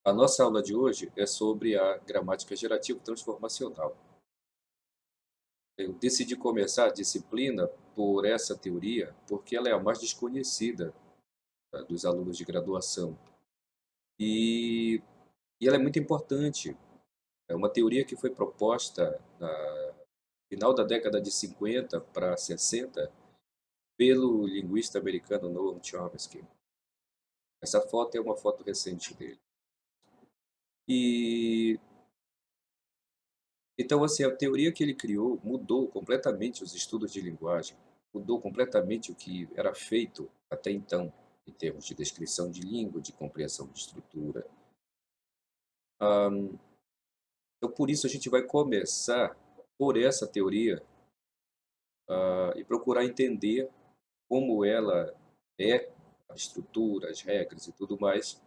A nossa aula de hoje é sobre a gramática gerativa transformacional. Eu decidi começar a disciplina por essa teoria porque ela é a mais desconhecida, dos alunos de graduação. E, e ela é muito importante. É uma teoria que foi proposta no final da década de 50 para 60 pelo linguista americano Noam Chomsky. Essa foto é uma foto recente dele. E Então, assim, a teoria que ele criou mudou completamente os estudos de linguagem, mudou completamente o que era feito até então, em termos de descrição de língua, de compreensão de estrutura. Então, por isso, a gente vai começar por essa teoria, e procurar entender como ela é, a estrutura, as regras e tudo mais,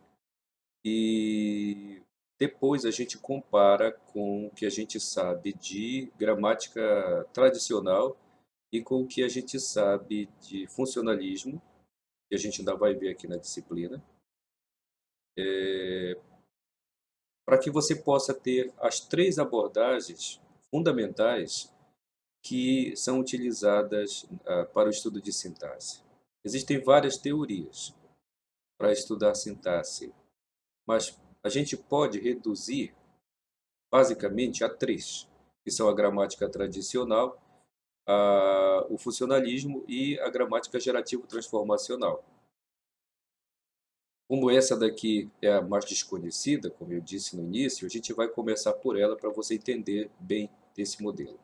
e depois a gente compara com o que a gente sabe de gramática tradicional e com o que a gente sabe de funcionalismo, que a gente ainda vai ver aqui na disciplina, para que você possa ter as três abordagens fundamentais que são utilizadas para o estudo de sintaxe. Existem várias teorias para estudar sintaxe, mas a gente pode reduzir basicamente a três, que são a gramática tradicional, o funcionalismo e a gramática gerativo-transformacional. Como essa daqui é a mais desconhecida, como eu disse no início, a gente vai começar por ela para você entender bem desse modelo.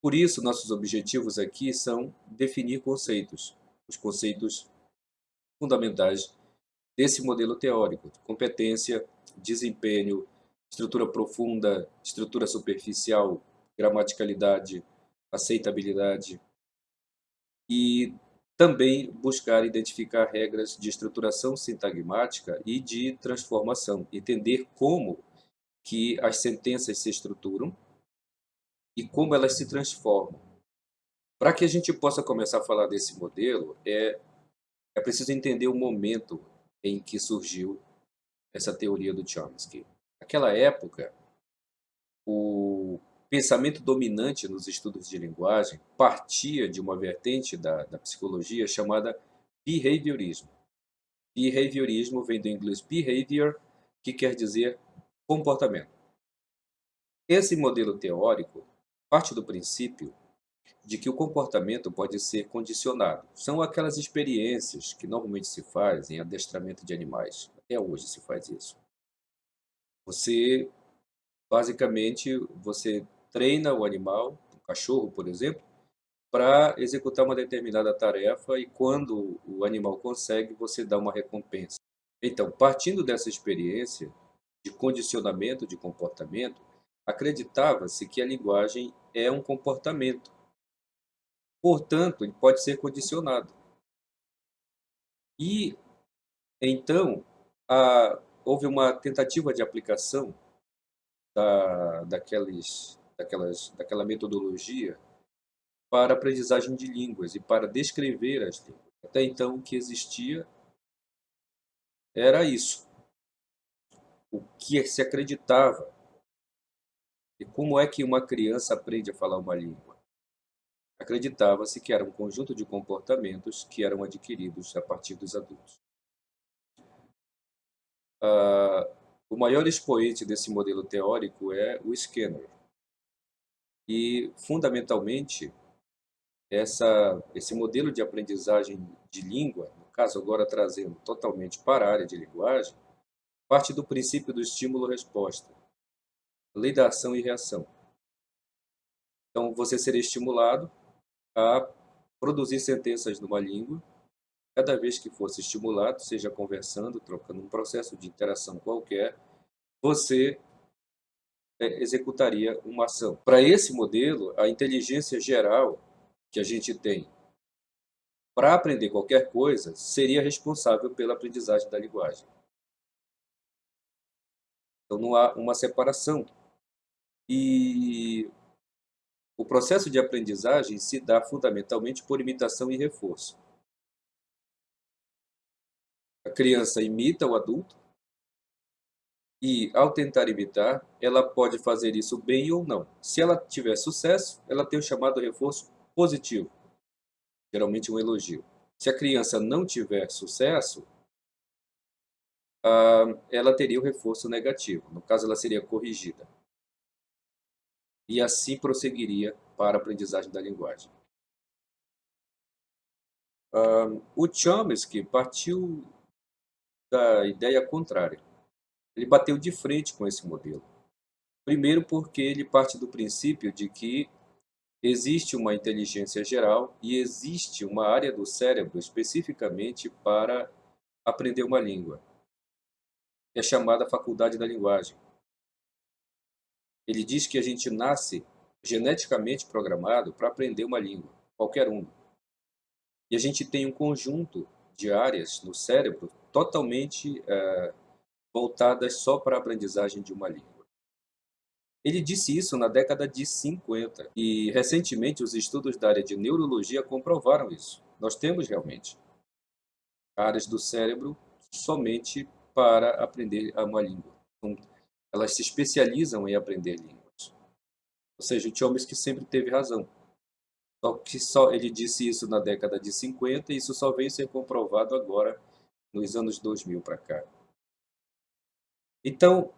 Por isso, nossos objetivos aqui são definir conceitos, os conceitos fundamentais desse modelo teórico: competência, desempenho, estrutura profunda, estrutura superficial, gramaticalidade, aceitabilidade, e também buscar identificar regras de estruturação sintagmática e de transformação, entender como que as sentenças se estruturam e como elas se transformam. Para que a gente possa começar a falar desse modelo, é preciso entender o momento em que surgiu essa teoria do Chomsky. Naquela época, o pensamento dominante nos estudos de linguagem partia de uma vertente da psicologia chamada behaviorismo. Behaviorismo vem do inglês behavior, que quer dizer comportamento. Esse modelo teórico parte do princípio de que o comportamento pode ser condicionado. São aquelas experiências que normalmente se faz em adestramento de animais. Até hoje se faz isso. Você, basicamente, você treina o animal, o cachorro, por exemplo, para executar uma determinada tarefa, e quando o animal consegue, você dá uma recompensa. Então, partindo dessa experiência de condicionamento de comportamento, acreditava-se que a linguagem é um comportamento. Portanto, ele pode ser condicionado. E então, houve uma tentativa de aplicação daquela metodologia para a aprendizagem de línguas e para descrever as línguas. Até então, o que existia era isso, o que se acreditava. E como é que uma criança aprende a falar uma língua? Acreditava-se que era um conjunto de comportamentos que eram adquiridos a partir dos adultos. Ah, o maior expoente desse modelo teórico é o Skinner. E, fundamentalmente, esse modelo de aprendizagem de língua, no caso agora trazendo totalmente para a área de linguagem, parte do princípio do estímulo-resposta, lei da ação e reação. Então, você seria estimulado a produzir sentenças numa língua. Cada vez que fosse estimulado, seja conversando, trocando um processo de interação qualquer, você executaria uma ação. Para esse modelo, a inteligência geral que a gente tem para aprender qualquer coisa seria responsável pela aprendizagem da linguagem. Então, não há uma separação. E o processo de aprendizagem se dá fundamentalmente por imitação e reforço. A criança imita o adulto, E, ao tentar imitar, ela pode fazer isso bem ou não. Se ela tiver sucesso, ela tem o chamado reforço positivo, geralmente um elogio. Se a criança não tiver sucesso, ela teria o reforço negativo. No caso, ela seria corrigida. E assim prosseguiria para a aprendizagem da linguagem. O Chomsky partiu da ideia contrária. Ele bateu de frente com esse modelo. Primeiro porque ele parte do princípio de que existe uma inteligência geral e existe uma área do cérebro especificamente para aprender uma língua, que é chamada faculdade da linguagem. Ele diz que a gente nasce geneticamente programado para aprender uma língua, qualquer uma. E a gente tem um conjunto de áreas no cérebro totalmente voltadas só para a aprendizagem de uma língua. Ele disse isso na década de 50 e, recentemente, os estudos da área de neurologia comprovaram isso. Nós temos realmente áreas do cérebro somente para aprender uma língua. Então, elas se especializam em aprender línguas. Ou seja, o Chomsky sempre teve razão. Só ele disse isso na década de 50 e isso só veio ser comprovado agora, nos anos 2000 para cá. Então,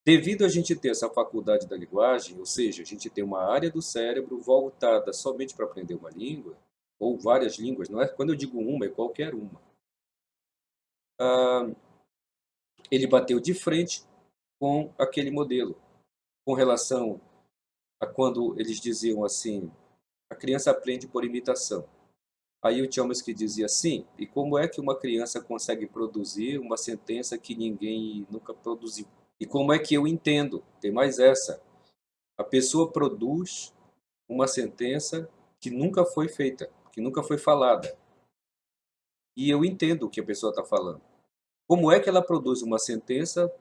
devido a gente ter essa faculdade da linguagem, ou seja, a gente tem uma área do cérebro voltada somente para aprender uma língua, ou várias línguas, não é? Quando eu digo uma, é qualquer uma. Ele bateu de frente com aquele modelo, com relação a quando eles diziam assim, a criança aprende por imitação. Aí o Chomsky dizia assim, e como é que uma criança consegue produzir uma sentença que ninguém nunca produziu? E como é que eu entendo? Tem mais essa. A pessoa produz uma sentença que nunca foi feita, que nunca foi falada. E eu entendo o que a pessoa está falando. Como é que ela produz uma sentença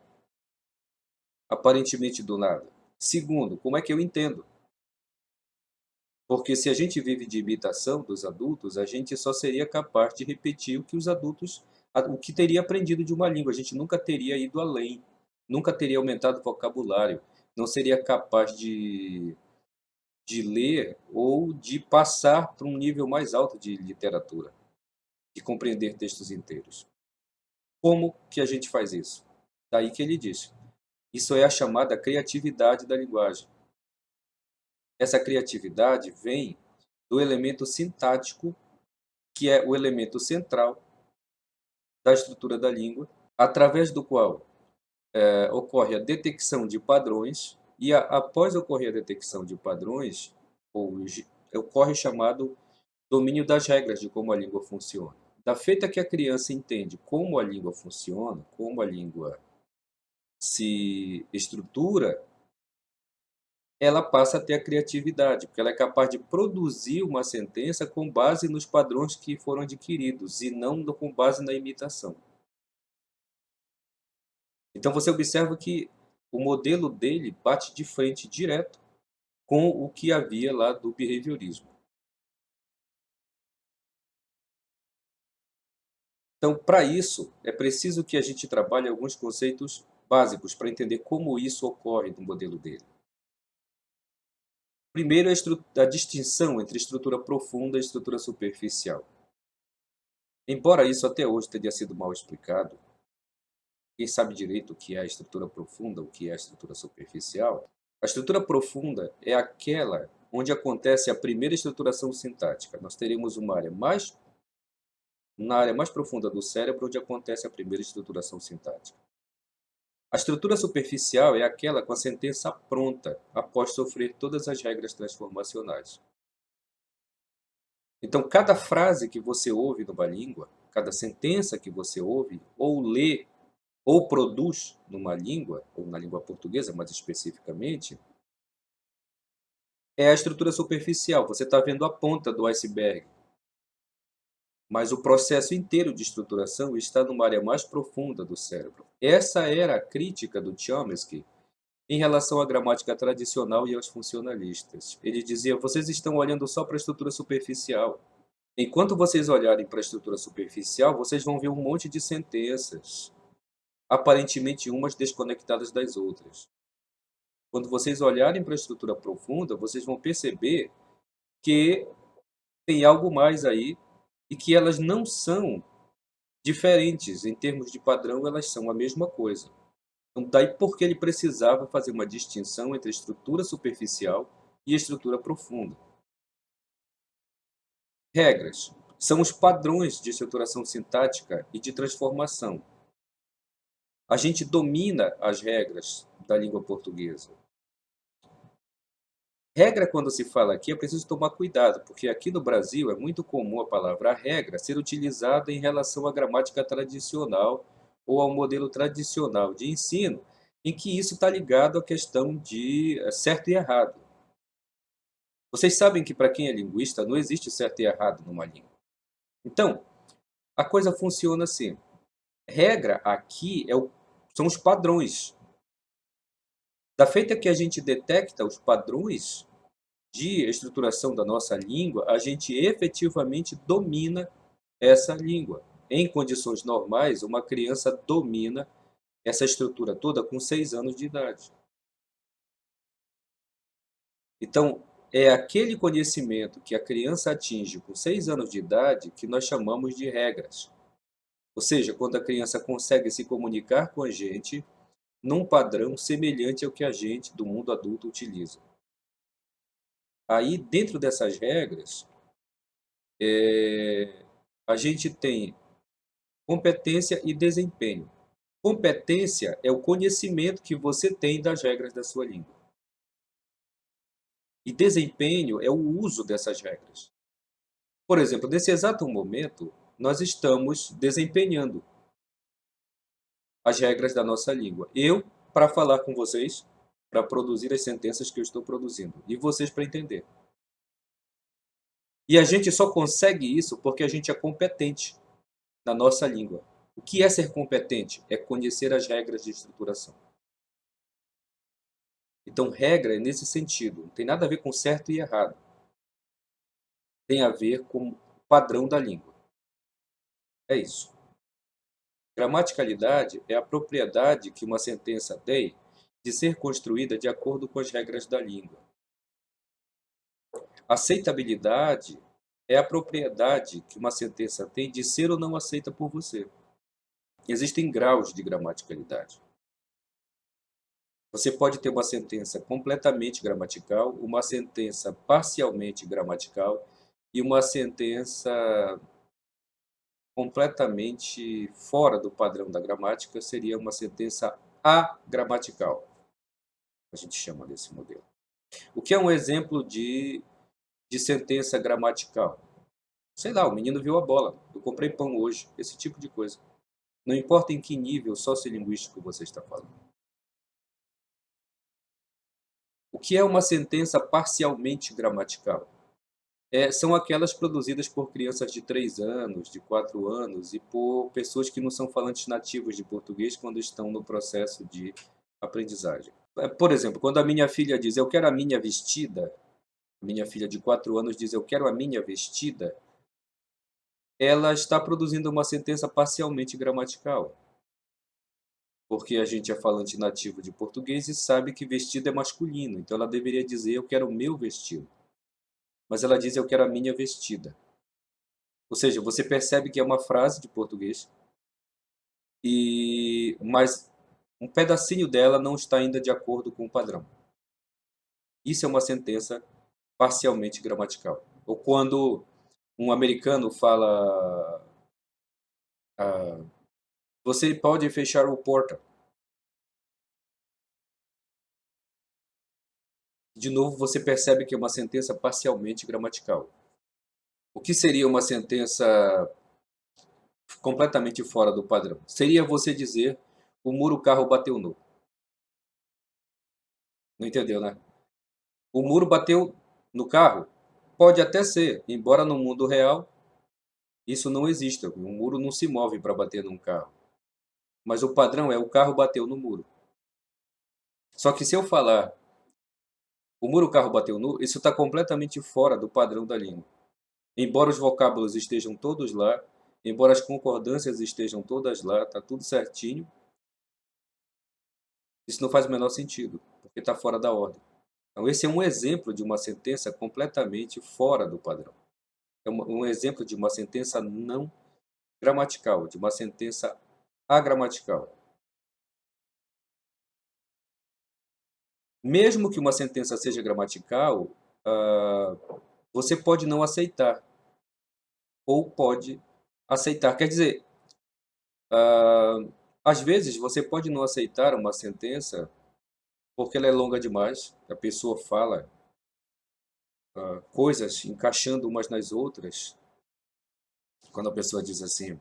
aparentemente do nada? Segundo, como é que eu entendo? Porque se a gente vive de imitação dos adultos, a gente só seria capaz de repetir o que os adultos, o que teria aprendido de uma língua. A gente nunca teria ido além, nunca teria aumentado o vocabulário, não seria capaz de ler ou de passar para um nível mais alto de literatura, de compreender textos inteiros. Como que a gente faz isso? Daí que ele diz. Isso é a chamada criatividade da linguagem. Essa criatividade vem do elemento sintático, que é o elemento central da estrutura da língua, através do qual ocorre a detecção de padrões e, após ocorrer a detecção de padrões, ocorre o chamado domínio das regras de como a língua funciona. Da feita que a criança entende como a língua funciona, como a língua se estrutura, ela passa a ter a criatividade, porque ela é capaz de produzir uma sentença com base nos padrões que foram adquiridos e não com base na imitação. Então você observa que o modelo dele bate de frente direto com o que havia lá do behaviorismo. Então, para isso, é preciso que a gente trabalhe alguns conceitos básicos para entender como isso ocorre no modelo dele. Primeiro, a distinção entre estrutura profunda e estrutura superficial. Embora isso até hoje tenha sido mal explicado, quem sabe direito o que é a estrutura profunda, o que é a estrutura superficial, a estrutura profunda é aquela onde acontece a primeira estruturação sintática. Nós teríamos na área mais profunda do cérebro onde acontece a primeira estruturação sintática. A estrutura superficial é aquela com a sentença pronta, após sofrer todas as regras transformacionais. Então, cada frase que você ouve numa língua, cada sentença que você ouve, ou lê, ou produz numa língua, ou na língua portuguesa mais especificamente, é a estrutura superficial. Você está vendo a ponta do iceberg. Mas o processo inteiro de estruturação está numa área mais profunda do cérebro. Essa era a crítica do Chomsky em relação à gramática tradicional e aos funcionalistas. Ele dizia: vocês estão olhando só para a estrutura superficial. Enquanto vocês olharem para a estrutura superficial, vocês vão ver um monte de sentenças. aparentemente umas desconectadas das outras. Quando vocês olharem para a estrutura profunda, vocês vão perceber que tem algo mais aí e que elas não são diferentes em termos de padrão, elas são a mesma coisa. Então, daí porque ele precisava fazer uma distinção entre a estrutura superficial e a estrutura profunda. Regras são os padrões de estruturação sintática e de transformação. A gente domina as regras da língua portuguesa. Regra, quando se fala aqui, é preciso tomar cuidado, porque aqui no Brasil é muito comum a palavra regra ser utilizada em relação à gramática tradicional ou ao modelo tradicional de ensino, em que isso está ligado à questão de certo e errado. Vocês sabem que, para quem é linguista, não existe certo e errado numa língua. Então, a coisa funciona assim. Regra aqui são os padrões. Da feita que a gente detecta os padrões de estruturação da nossa língua, a gente efetivamente domina essa língua. Em condições normais, uma criança domina essa estrutura toda com 6 anos de idade. Então, é aquele conhecimento que a criança atinge com 6 anos de idade que nós chamamos de regras. Ou seja, quando a criança consegue se comunicar com a gente num padrão semelhante ao que a gente do mundo adulto utiliza. Aí, dentro dessas regras, a gente tem competência e desempenho. Competência é o conhecimento que você tem das regras da sua língua. E desempenho é o uso dessas regras. Por exemplo, nesse exato momento, nós estamos desempenhando as regras da nossa língua. Eu, para falar com vocês, para produzir as sentenças que eu estou produzindo, e vocês para entender. E a gente só consegue isso porque a gente é competente na nossa língua. O que é ser competente? É conhecer as regras de estruturação. Então, regra é nesse sentido. Não tem nada a ver com certo e errado. Tem a ver com o padrão da língua. É isso. Gramaticalidade é a propriedade que uma sentença tem de ser construída de acordo com as regras da língua. Aceitabilidade é a propriedade que uma sentença tem de ser ou não aceita por você. Existem graus de gramaticalidade. Você pode ter uma sentença completamente gramatical, uma sentença parcialmente gramatical e uma sentença completamente fora do padrão da gramática seria uma sentença agramatical. A gente chama desse modelo. O que é um exemplo de sentença gramatical? Sei lá, o menino viu a bola, eu comprei pão hoje, esse tipo de coisa. Não importa em que nível sociolinguístico você está falando. O que é uma sentença parcialmente gramatical? São aquelas produzidas por crianças de 3 anos, de 4 anos e por pessoas que não são falantes nativos de português quando estão no processo de aprendizagem. Por exemplo, quando a minha filha diz eu quero a minha vestida, minha filha de 4 anos diz eu quero a minha vestida, ela está produzindo uma sentença parcialmente gramatical. Porque a gente é falante nativo de português e sabe que vestido é masculino, então ela deveria dizer eu quero o meu vestido. Mas ela diz eu quero a minha vestida. Ou seja, você percebe que é uma frase de português, mas um pedacinho dela não está ainda de acordo com o padrão. Isso é uma sentença parcialmente gramatical. Ou quando um americano fala você pode fechar o porta. De novo, você percebe que é uma sentença parcialmente gramatical. O que seria uma sentença completamente fora do padrão? Seria você dizer o muro o carro bateu no. Não entendeu, né? O muro bateu no carro? Pode até ser, embora no mundo real isso não exista. O muro não se move para bater num carro. Mas o padrão é o carro bateu no muro. Só que se eu falar o muro o carro bateu no, isso está completamente fora do padrão da língua. Embora os vocábulos estejam todos lá, embora as concordâncias estejam todas lá, está tudo certinho, Isso não faz o menor sentido, porque está fora da ordem. Então, esse é um exemplo de uma sentença completamente fora do padrão. É um exemplo de uma sentença não gramatical, de uma sentença agramatical. Mesmo que uma sentença seja gramatical, ah, você pode não aceitar, ou pode aceitar. Quer dizer, ah, às vezes você pode não aceitar uma sentença porque ela é longa demais, a pessoa fala coisas encaixando umas nas outras. Quando a pessoa diz assim,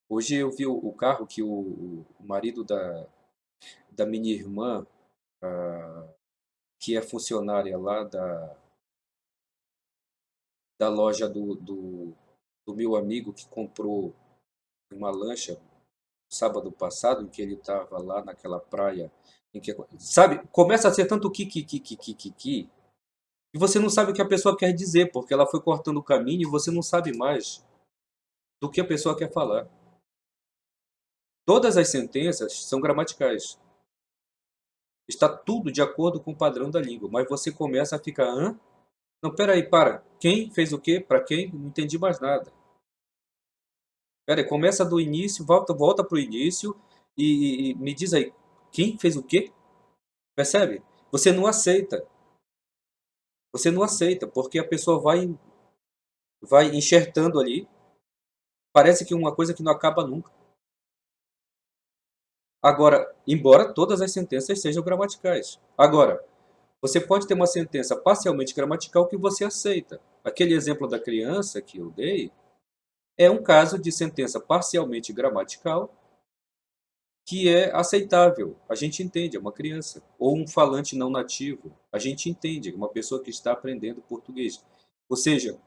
hoje eu vi o carro que o marido da minha irmã, que é funcionária lá da loja do meu amigo que comprou uma lancha sábado passado, em que ele estava lá naquela praia, em que, sabe, começa a ser tanto que, e você não sabe o que a pessoa quer dizer, porque ela foi cortando o caminho e você não sabe mais do que a pessoa quer falar. Todas as sentenças são gramaticais. Está tudo de acordo com o padrão da língua, mas você começa a ficar, hã? Não, peraí, para. Quem fez o quê? Para quem? Não entendi mais nada. Peraí, começa do início, volta para o início e me diz aí, quem fez o quê? Percebe? Você não aceita. Você não aceita, porque a pessoa vai enxertando ali. Parece que é uma coisa que não acaba nunca. Agora, embora todas as sentenças sejam gramaticais. Agora, você pode ter uma sentença parcialmente gramatical que você aceita. Aquele exemplo da criança que eu dei é um caso de sentença parcialmente gramatical que é aceitável. A gente entende, é uma criança. Ou um falante não nativo. A gente entende, é uma pessoa que está aprendendo português. Ou seja,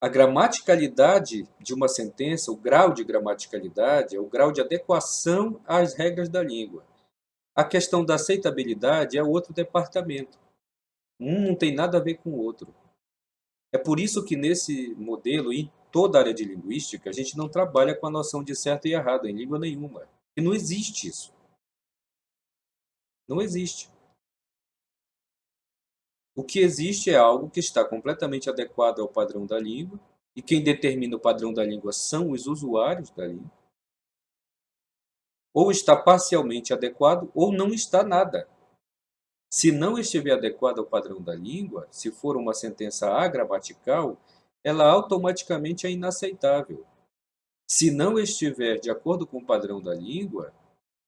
a gramaticalidade de uma sentença, o grau de gramaticalidade, é o grau de adequação às regras da língua. A questão da aceitabilidade é outro departamento. Um não tem nada a ver com o outro. É por isso que nesse modelo, e em toda a área de linguística, a gente não trabalha com a noção de certo e errado em língua nenhuma. E não existe isso. Não existe. O que existe é algo que está completamente adequado ao padrão da língua, e quem determina o padrão da língua são os usuários da língua. Ou está parcialmente adequado, ou não está nada. Se não estiver adequado ao padrão da língua, se for uma sentença agramatical, ela automaticamente é inaceitável. Se não estiver de acordo com o padrão da língua,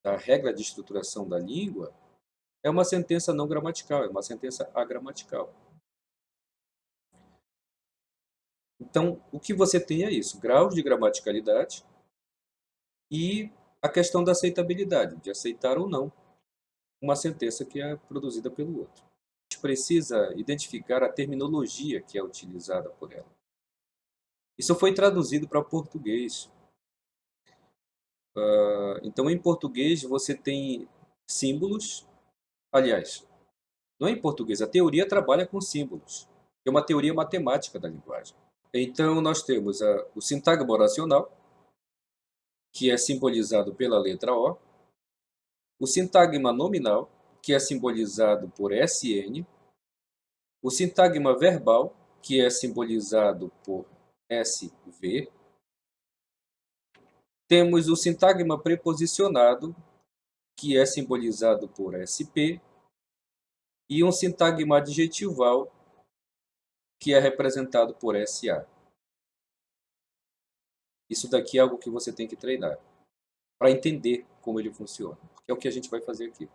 da regra de estruturação da língua, é uma sentença não gramatical, é uma sentença agramatical. Então, o que você tem é isso, graus de gramaticalidade e a questão da aceitabilidade, de aceitar ou não uma sentença que é produzida pelo outro. A gente precisa identificar a terminologia que é utilizada por ela. Isso foi traduzido para português. Então, em português, você tem símbolos. Aliás, não é em português, a teoria trabalha com símbolos. É uma teoria matemática da linguagem. Então, nós temos o sintagma oracional, que é simbolizado pela letra O, o sintagma nominal, que é simbolizado por SN, o sintagma verbal, que é simbolizado por SV, temos o sintagma preposicionado, que é simbolizado por SP, e um sintagma adjetival, que é representado por SA. Isso daqui é algo que você tem que treinar, para entender como ele funciona, que é o que a gente vai fazer aqui.